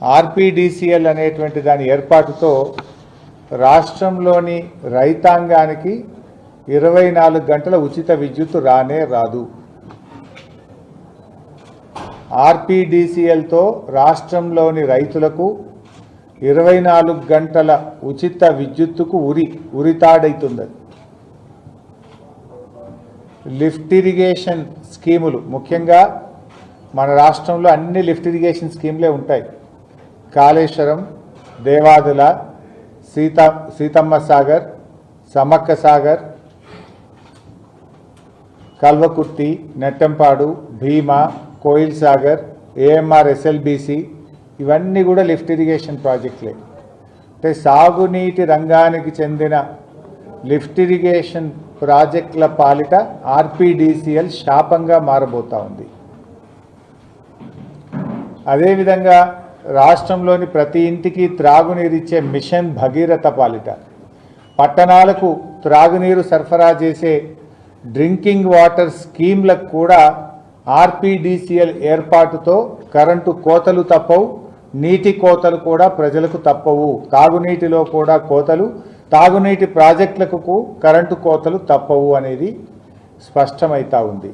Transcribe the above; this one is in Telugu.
ఆర్పీడీసీఎల్ అనేటువంటి దాని ఏర్పాటుతో రాష్ట్రంలోని రైతాంగానికి 24 గంటల ఉచిత విద్యుత్ రానే రాదు. ఆర్పీడీసీఎల్తో రాష్ట్రంలోని రైతులకు 24 గంటల ఉచిత విద్యుత్తుకు ఉరితాడైతుంది. లిఫ్ట్ ఇరిగేషన్ స్కీములు, ముఖ్యంగా మన రాష్ట్రంలో అన్ని లిఫ్ట్ ఇరిగేషన్ స్కీములే ఉంటాయి. కాళేశ్వరం, దేవాదుల, సీతమ్మ సాగర్, సమ్మక్క సాగర్, కల్వకుర్తి, నెట్టంపాడు, భీమా, కోయిల్ సాగర్, ఏఎంఆర్ ఎస్ఎల్బీసీ, ఇవన్నీ కూడా లిఫ్ట్ ఇరిగేషన్ ప్రాజెక్టులే. అంటే సాగునీటి రంగానికి చెందిన లిఫ్ట్ ఇరిగేషన్ ప్రాజెక్టుల పాలిట ఆర్పీడీసీఎల్ శాపంగా మారబోతా ఉంది. అదేవిధంగా రాష్ట్రంలోని ప్రతి ఇంటికి త్రాగునీరిచ్చే మిషన్ భగీరథ పాలిట పట్టణాలకు త్రాగునీరు సరఫరా చేసే డ్రింకింగ్ వాటర్ స్కీమ్లకు కూడా ఆర్పీడీసీఎల్ ఏర్పాటుతో కరెంటు కోతలు తప్పవు, నీటి కోతలు కూడా ప్రజలకు తప్పవు. తాగునీటిలో కూడా కోతలు, తాగునీటి ప్రాజెక్టులకు కరెంటు కోతలు తప్పవు అనేది స్పష్టమవుతా ఉంది.